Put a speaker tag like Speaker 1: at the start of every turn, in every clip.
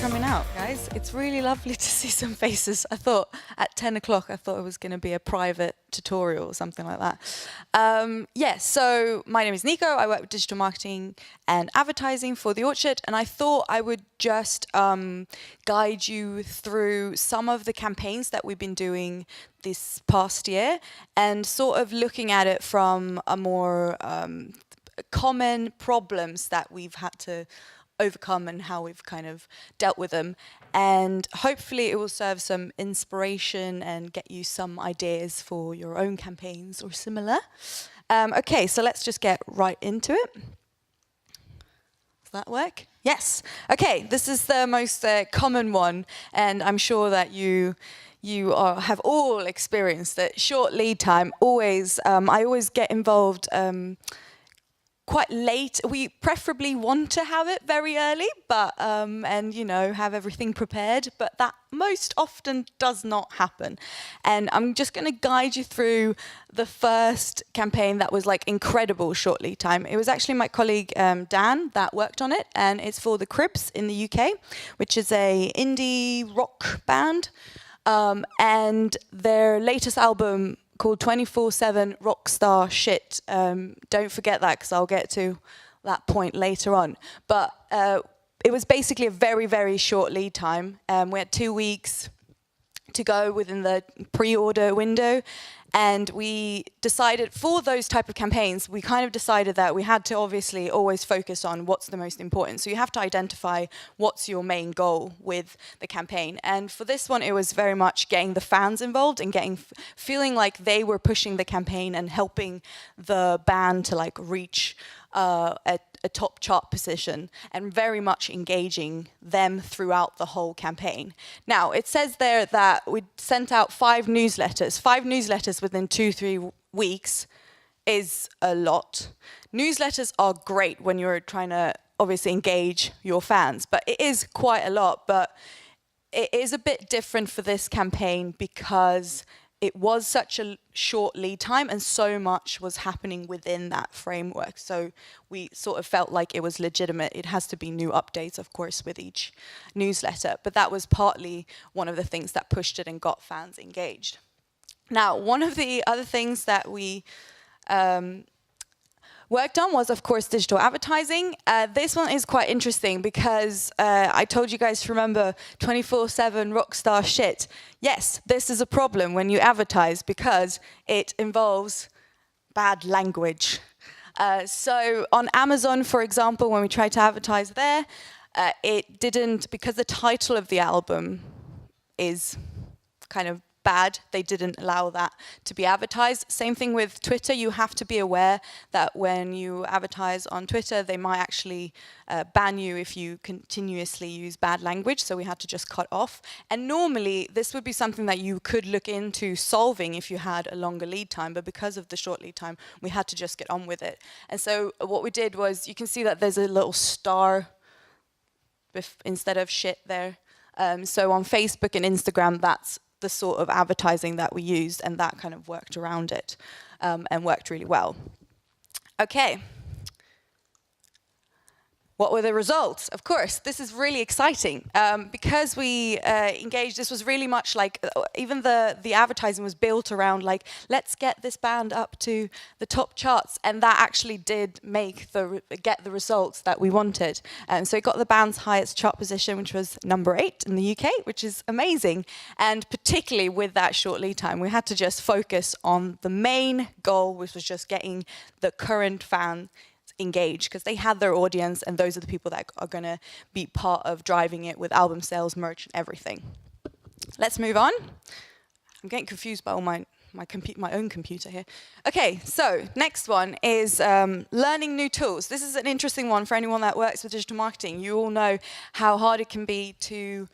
Speaker 1: coming out, guys. It's really lovely to see some faces. I thought at 10 o'clock, I thought it was going to be a private tutorial or something like that. So my name is Nikoo. I work with digital marketing and advertising for The Orchard, and I thought I would just guide you through some of the campaigns that we've been doing this past year and sort of looking at it from a more common problems that we've had to overcome and how we've kind of dealt with them, and hopefully it will serve some inspiration and get you some ideas for your own campaigns or similar. Okay, so let's just get right into it. Does that work? Yes. Okay, this is the most common one, and I'm sure that you have all experienced it. Short lead time. Always, I always get involved quite late. We preferably want to have it very early, but and have everything prepared, but that most often does not happen. And I'm just going to guide you through the first campaign that was like incredible short lead time. It was actually my colleague Dan that worked on it, and it's for the Cribs in the UK, which is a indie rock band, and their latest album called 24/7 Rockstar Shit. Don't forget that, because I'll get to that point later on. But it was basically a very, very short lead time. We had 2 weeks to go within the pre-order window, and we decided for those type of campaigns, we kind of decided that we had to obviously always focus on what's the most important. So you have to identify what's your main goal with the campaign. And for this one, it was very much getting the fans involved and feeling like they were pushing the campaign and helping the band to like reach a top chart position, and very much engaging them throughout the whole campaign. Now, it says there that we sent out 5 newsletters. 5 newsletters within 2-3 weeks is a lot. Newsletters are great when you're trying to obviously engage your fans, but it is quite a lot. But it is a bit different for this campaign because it was such a short lead time and so much was happening within that framework. So we sort of felt like it was legitimate. It has to be new updates, of course, with each newsletter. But that was partly one of the things that pushed it and got fans engaged. Now, one of the other things that we worked on was, of course, digital advertising. This one is quite interesting because I told you guys to remember 24/7 rockstar shit. Yes, this is a problem when you advertise because it involves bad language. So on Amazon, for example, when we tried to advertise there, it didn't, because the title of the album is kind of bad, they didn't allow that to be advertised. Same thing with Twitter. You have to be aware that when you advertise on Twitter, they might actually ban you if you continuously use bad language, so we had to just cut off. And normally, this would be something that you could look into solving if you had a longer lead time, but because of the short lead time, we had to just get on with it. And so what we did was, you can see that there's a little star instead of shit there. So on Facebook and Instagram, that's the sort of advertising that we used, and that kind of worked around it and worked really well. Okay. What were the results? Of course, this is really exciting because we engaged. This was really much like, even the advertising was built around like, let's get this band up to the top charts, and that actually did get the results that we wanted. So it got the band's highest chart position, which was number 8 in the UK, which is amazing. And particularly with that short lead time, we had to just focus on the main goal, which was just getting the current fan engaged, because they had their audience, and those are the people that are going to be part of driving it with album sales, merch, and everything. Let's move on. I'm getting confused by all my own computer here. Okay, so next one is learning new tools. This is an interesting one for anyone that works with digital marketing. You all know how hard it can be to...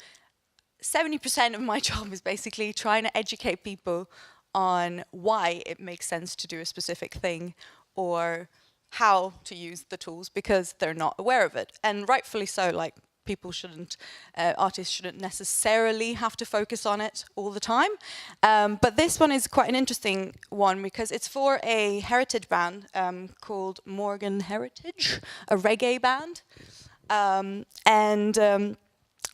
Speaker 1: 70% of my job is basically trying to educate people on why it makes sense to do a specific thing, or how to use the tools, because they're not aware of it. And rightfully so, like, people shouldn't, artists shouldn't necessarily have to focus on it all the time. But this one is quite an interesting one because it's for a heritage band called Morgan Heritage, a reggae band.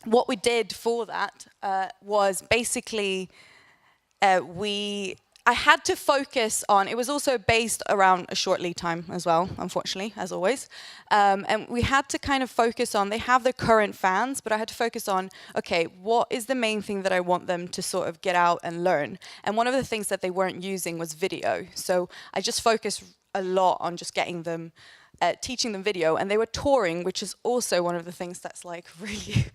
Speaker 1: what we did for that was basically I had to focus on, it was also based around a short lead time as well, unfortunately, as always. And we had to kind of focus on, they have their current fans, but I had to focus on, okay, what is the main thing that I want them to sort of get out and learn? And one of the things that they weren't using was video. So I just focused a lot on just getting them teaching them video, and they were touring, which is also one of the things that's like really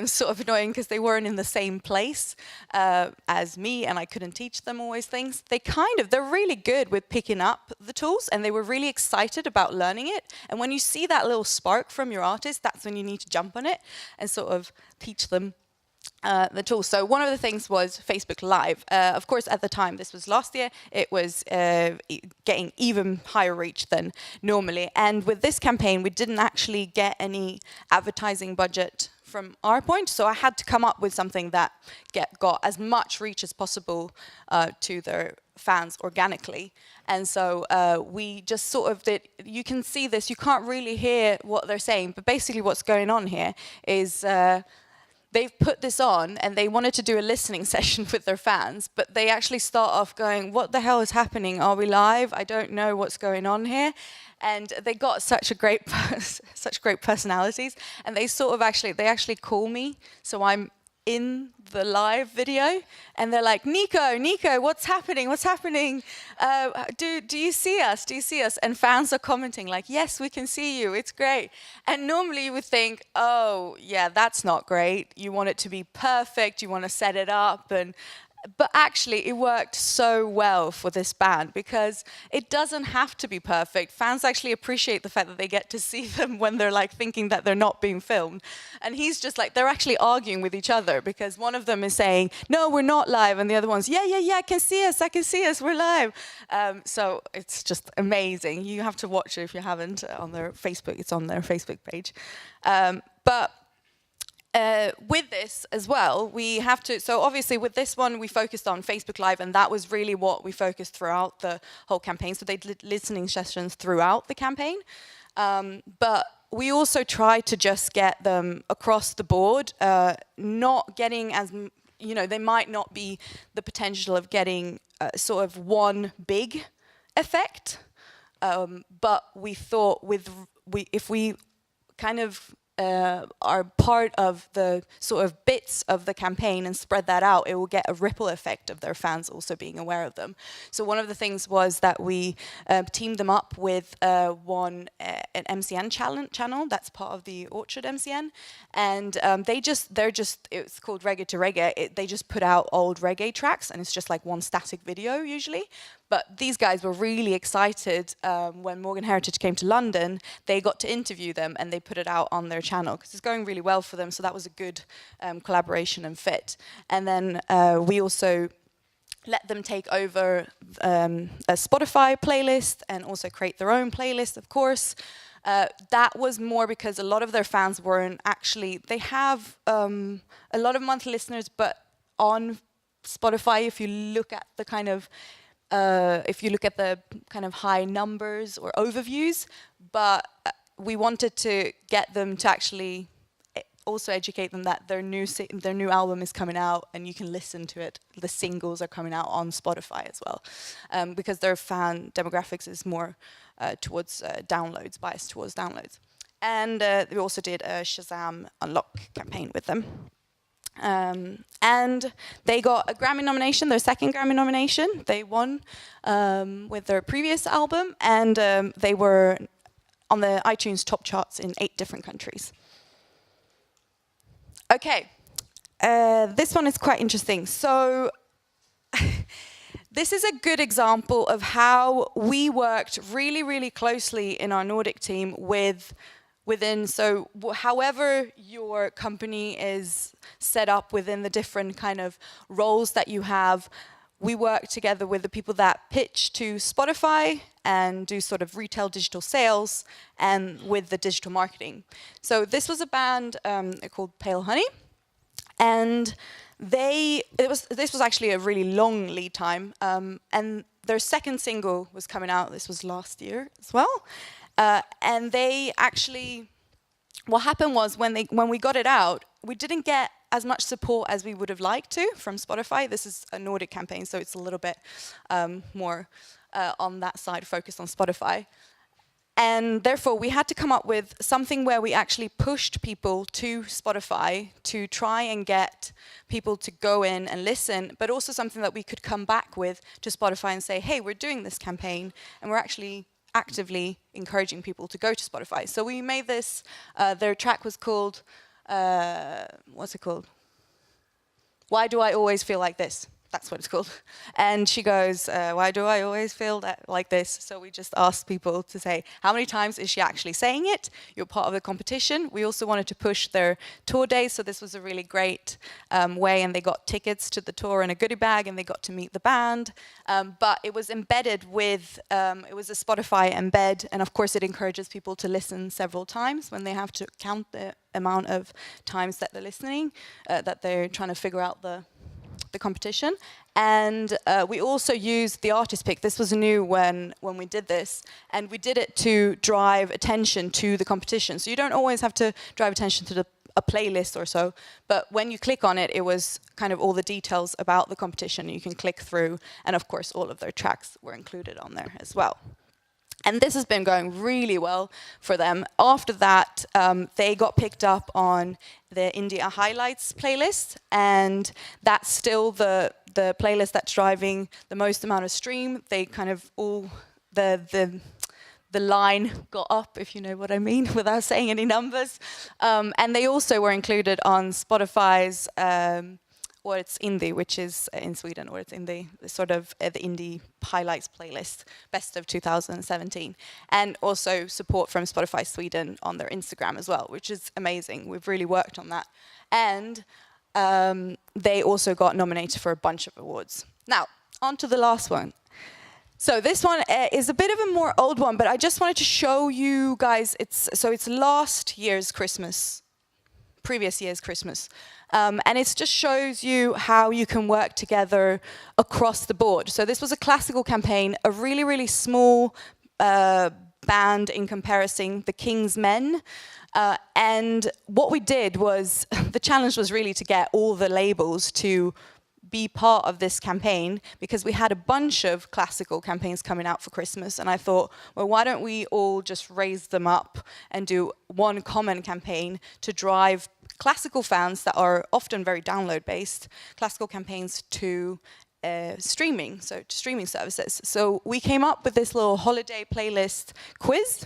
Speaker 1: sort of annoying because they weren't in the same place as me, and I couldn't teach them always things. They're really good with picking up the tools, and they were really excited about learning it. And when you see that little spark from your artist, that's when you need to jump on it and sort of teach them the tools. So one of the things was Facebook Live. Of course, at the time, this was last year, it was getting even higher reach than normally. And with this campaign, we didn't actually get any advertising budget from our point. So I had to come up with something that got as much reach as possible to their fans organically. And so we just sort of did, you can see this, you can't really hear what they're saying, but basically what's going on here is they've put this on and they wanted to do a listening session with their fans, but they actually start off going, what the hell is happening? Are we live? I don't know what's going on here. And they got such great personalities, and they sort of actually call me, so I'm in the live video, and they're like, Nikoo, what's happening? What's happening? Do you see us? Do you see us? And fans are commenting like, yes, we can see you. It's great. And normally you would think, oh, yeah, that's not great. You want it to be perfect. You want to set it up. But actually, it worked so well for this band because it doesn't have to be perfect. Fans actually appreciate the fact that they get to see them when they're like thinking that they're not being filmed. And he's just like, they're actually arguing with each other because one of them is saying, no, we're not live. And the other one's, yeah, I can see us, we're live. So it's just amazing. You have to watch it if you haven't on their Facebook. It's on their Facebook page. With this as well, we have to, so obviously with this one, we focused on Facebook Live, and that was really what we focused throughout the whole campaign. So they did listening sessions throughout the campaign. But we also tried to just get them across the board, not getting as, they might not be the potential of getting sort of one big effect. But we thought if we kind of are part of the sort of bits of the campaign and spread that out, it will get a ripple effect of their fans also being aware of them. So one of the things was that we teamed them up with an MCN channel that's part of the Orchard MCN, and it's called Reggae to Reggae. They just put out old reggae tracks, and it's just like one static video usually. But these guys were really excited when Morgan Heritage came to London. They got to interview them, and they put it out on their channel because it's going really well for them. So that was a good collaboration and fit. And then we also let them take over a Spotify playlist and also create their own playlist, of course. That was more because a lot of their fans weren't actually, they have a lot of monthly listeners, but on Spotify, if you look at the kind of high numbers or overviews, but we wanted to get them to actually also educate them that their new album is coming out and you can listen to it. The singles are coming out on Spotify as well, because their fan demographics is more towards downloads, biased towards downloads. And we also did a Shazam Unlock campaign with them. And they got a Grammy nomination, their second Grammy nomination. They won with their previous album, and they were on the iTunes top charts in 8 different countries. Okay, this one is quite interesting. So this is a good example of how we worked really, really closely in our Nordic team so however your company is set up within the different kind of roles that you have, we work together with the people that pitch to Spotify and do sort of retail digital sales, and with the digital marketing. So this was a band called Pale Honey, and this was actually a really long lead time, and their second single was coming out. This was last year as well. And they actually what happened was when we got it out, we didn't get as much support as we would have liked to from Spotify. This is a Nordic campaign, so it's a little bit more on that side, focused on Spotify. And therefore, we had to come up with something where we actually pushed people to Spotify to try and get people to go in and listen, but also something that we could come back with to Spotify and say, hey, we're doing this campaign, and we're actually actively encouraging people to go to Spotify. So we made this, their track was called, what's it called? Why Do I Always Feel Like This? That's what it's called. And she goes, why do I always feel like this? So we just asked people to say, how many times is she actually saying it? You're part of the competition. We also wanted to push their tour days, so this was a really great way, and they got tickets to the tour and a goodie bag, and they got to meet the band. But it was embedded with, it was a Spotify embed, and of course it encourages people to listen several times when they have to count the amount of times that they're listening, that they're trying to figure out the competition. And we also used the artist pick. This was new when we did this, and we did it to drive attention to the competition. So you don't always have to drive attention to a playlist or so, but when you click on it, it was kind of all the details about the competition you can click through, and of course all of their tracks were included on there as well. And this has been going really well for them. After that, they got picked up on the India Highlights playlist, and that's still the playlist that's driving the most amount of stream. They kind of all, the line got up, if you know what I mean, without saying any numbers. And they also were included on Spotify's or it's indie, which is in Sweden, or it's in the sort of the indie highlights playlist, best of 2017. And also support from Spotify Sweden on their Instagram as well, which is amazing. We've really worked on that. And they also got nominated for a bunch of awards. Now, on to the last one. So this one is a bit of a more old one, but I just wanted to show you guys, it's last year's Christmas, previous year's Christmas. And it just shows you how you can work together across the board. So this was a classical campaign, a really, really small band in comparison, the King's Men. And what we did was, the challenge was really to get all the labels to be part of this campaign, because we had a bunch of classical campaigns coming out for Christmas, and I thought, well, why don't we all just raise them up and do one common campaign to drive classical fans that are often very download-based, classical campaigns to streaming, so to streaming services. So we came up with this little holiday playlist quiz,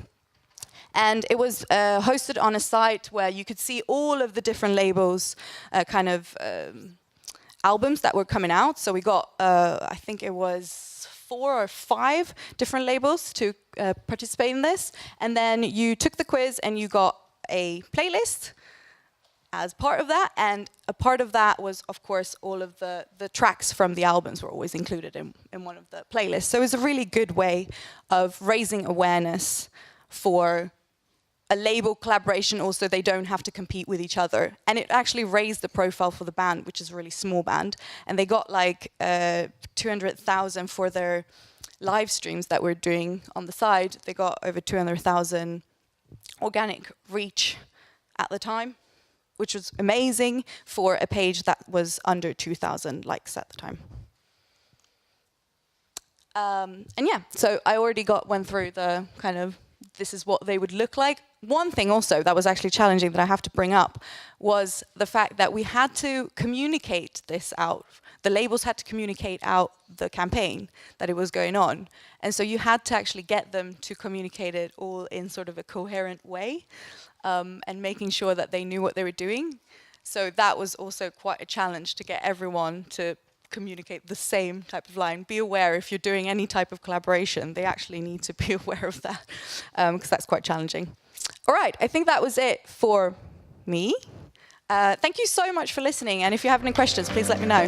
Speaker 1: and it was hosted on a site where you could see all of the different labels, albums that were coming out. So we got, I think it was 4 or 5 different labels to participate in this. And then you took the quiz and you got a playlist as part of that. And a part of that was, of course, all of the tracks from the albums were always included in one of the playlists. So it was a really good way of raising awareness for a label collaboration. Also, they don't have to compete with each other. And it actually raised the profile for the band, which is a really small band. And they got like 200,000 for their live streams that we're doing on the side. They got over 200,000 organic reach at the time, which was amazing for a page that was under 2,000 likes at the time. And yeah, so I already went through the kind of, this is what they would look like. One thing also that was actually challenging that I have to bring up was the fact that we had to communicate this out. The labels had to communicate out the campaign that it was going on. And so you had to actually get them to communicate it all in sort of a coherent way, and making sure that they knew what they were doing. So that was also quite a challenge to get everyone to communicate the same type of line. Be aware if you're doing any type of collaboration, they actually need to be aware of that, because that's quite challenging. All right, I think that was it for me. Thank you so much for listening, and if you have any questions, please let me know.